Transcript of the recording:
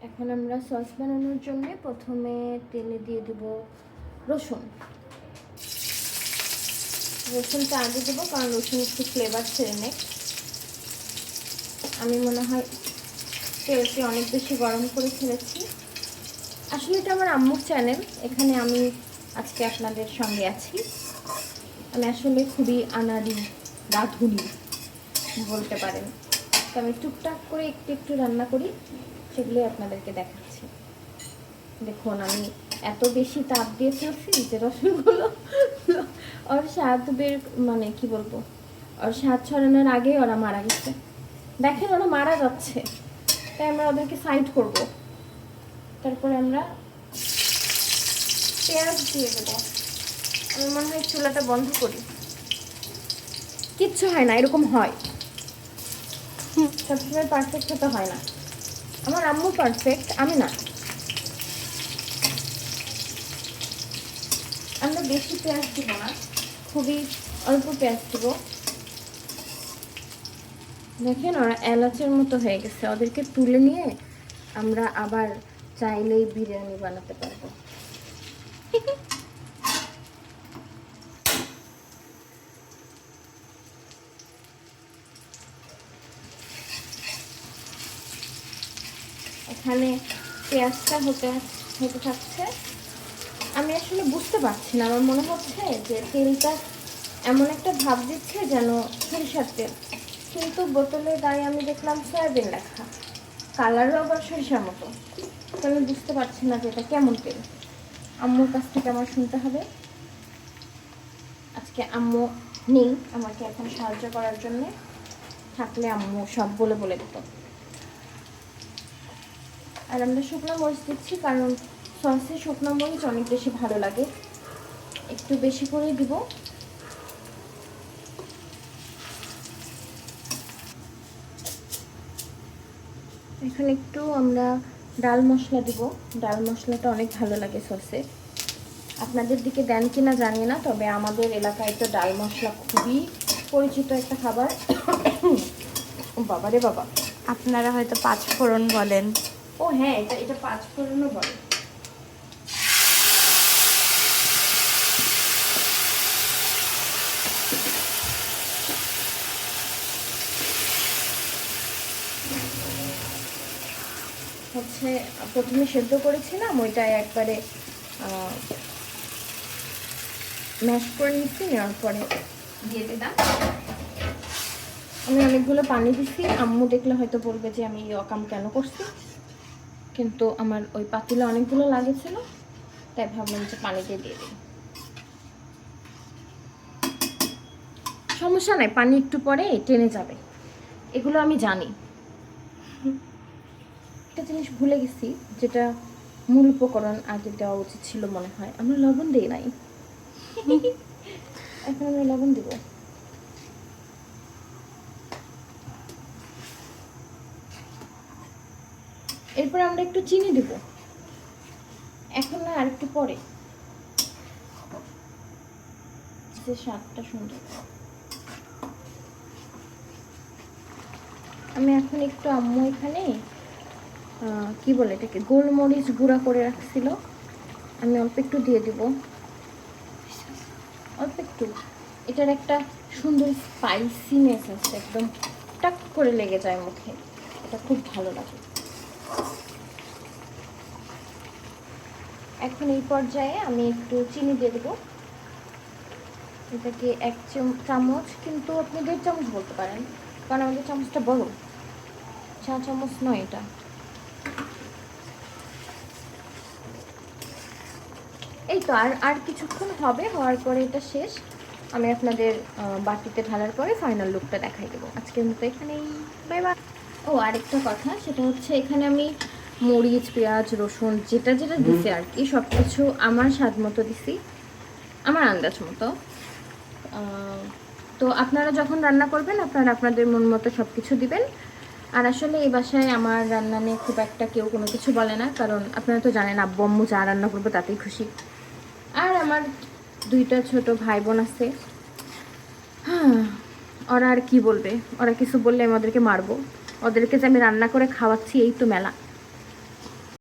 এখন আমরা সস বানানোর জন্য প্রথমে তেলে দিয়ে দেব রসুন। রসুনটা আগে দেবো কারণ রসুন একটু ফ্লেভার ছেড়ে নেয়। আমি মনে হয় তেলটি অনেক বেশি গরম করে ফেলেছি। আসলে এটা আমার আম্মুর চ্যানেল, এখানে আমি আজকে আপনাদের সঙ্গে আছি। আমি আসলে খুবই আনাড়ি রাঁধুনি বলতে পারেন, তো আমি টুকটাক করে একটু একটু রান্না করি, সেগুলোই আপনাদেরকে দেখাচ্ছি। দেখুন আমি এত বেশি তাপ দিয়ে ফেলছি যে রসুনগুলো ওর স্বাদ বের মানে কি বলবো, ওর স্বাদ ছড়ানোর আগেই ওরা মারা গেছে। দেখেন ওরা মারা যাচ্ছে, তাই আমরা ওদেরকে সাইড করব। তারপরে আমরা পেঁয়াজ দিয়ে দেবো। আমি মনে হয় চুলাটা বন্ধ করি। কিচ্ছু হয় না, এরকম হয়। সবসময় পারফেক্ট হতে হয় না। আমার আম্মু পারফেক্ট, আমি না। আমরা বেশি পেঁয়াজ দিব না, খুবই অল্প পেঁয়াজ দিব। দেখেন ওরা এলাচের মতো হয়ে গেছে, ওদেরকে তুলে নিয়ে আমরা আবার চাইলেই বিরিয়ানি বানাতে পারবো। এখানে পেঁয়াজটা হতে থাকছে। আমি আসলে বুঝতে পারছি না, আমার মনে হচ্ছে যে তেলটা এমন একটা ভাব দিচ্ছে যেন সরিষার তেল, কিন্তু বোতলের গায়ে আমি দেখলাম সয়াবিন লেখা, কালারও আবার সরিষার মতো। তো আমি বুঝতে পারছি না যে এটা কেমন তেল। আম্মুর কাছ থেকে আমার শুনতে হবে। আজকে আম্মু নেই আমাকে এখন সাহায্য করার জন্যে, থাকলে আম্মু সব বলে বলে দিত। আর আমরা শুকনো মরিচ দিচ্ছি কারণ সসে শুকনো মরিচ অনেক বেশি ভালো লাগে, একটু বেশি করে দিব। এখন একটু আমরা ডাল মশলা দিব। ডাল মশলাটা অনেক ভালো লাগে সসে। আপনাদের দিকে দেন কিনা জানি না, তবে আমাদের এলাকায় তো ডাল মশলা খুবই পরিচিত একটা খাবার। বাবা রে বাবা, আপনারা হয়তো পাঁচফোড়ন বলেন। ও হ্যাঁ, এটা পাঁচফোড়নও বলে। হচ্ছে প্রথমে সেদ্ধ করেছিলাম, ওইটাই একবারে ম্যাশ করে নিচ্ছি, নেওয়ার পরে দিয়ে দিলাম। আমি অনেকগুলো পানি দিচ্ছি, আম্মু দেখলে হয়তো বলবে যে আমি এই অকাম কেন করছি, কিন্তু আমার ওই পাতিলে অনেকগুলো লাগেছিল, তাই ভাবলাম যে পানি দিয়ে দিই। সমস্যা নাই, পানি একটু পরে টেনে যাবে, এগুলো আমি জানি। একটা জিনিস ভুলে গেছি, যেটা মূল উপকরণ আগে দেওয়া উচিত ছিল মনে হয়, আমরা লবণ দিই নাই। এখন আমরা লবণ দিব। এরপর আমরা একটু চিনি দিব, এখন না আর একটু পরে, যে স্বাদটা সুন্দর। আমি এখন একটু আম্মু এখানে কি বলে এটাকে, গোলমরিচ গুঁড়া করে রাখছিল, আমি অল্প একটু দিয়ে দিব, অল্প একটু। এটার একটা সুন্দর স্পাইসিনেস আছে, একদম টাক করে লেগে যায় মুখে, এটা খুব ভালো লাগে। এখন এই পর্যায়ে আমি একটু চিনি দিয়ে দেবো। এটাকে এক চামচ, কিন্তু আপনি 1.5 চামচ বলতে পারেন, কারণ আমাদের চামচটা বড়, 4 চামচ নয় এটা। এই তো আর কিছুক্ষণ হবে, হওয়ার পরে এটা শেষ। আমি আপনাদের বাটিতে ঢালার পরে ফাইনাল লুকটা দেখাই দেবো। আজকের মতো এখানেই, বাই বাই। ও আরেকটা কথা, সেটা হচ্ছে এখানে আমি মরিচ, পেঁয়াজ, রসুন যেটা যেটা দিছি আর কি, সব কিছু আমার স্বাদ মতো দিছি, আমার আন্দাজ মতো। তো আপনারা যখন রান্না করবেন আপনারা আপনাদের মন মতো সব কিছু দিবেন। আর আসলে এই বাসায় আমার রান্না নিয়ে খুব একটা কেউ কোনো কিছু বলে না, কারণ আপনারা তো জানেন আব্বু আম্মু যা রান্না করবো তাতেই খুশি। আর আমার 2টা ছোট ভাই বোন আছে, হ্যাঁ, ওরা আর কি বলবে, ওরা কিছু বললে আমি ওদেরকে মারবো। ওদেরকে যে আমি রান্না করে খাওয়াচ্ছি এই তো মেলা।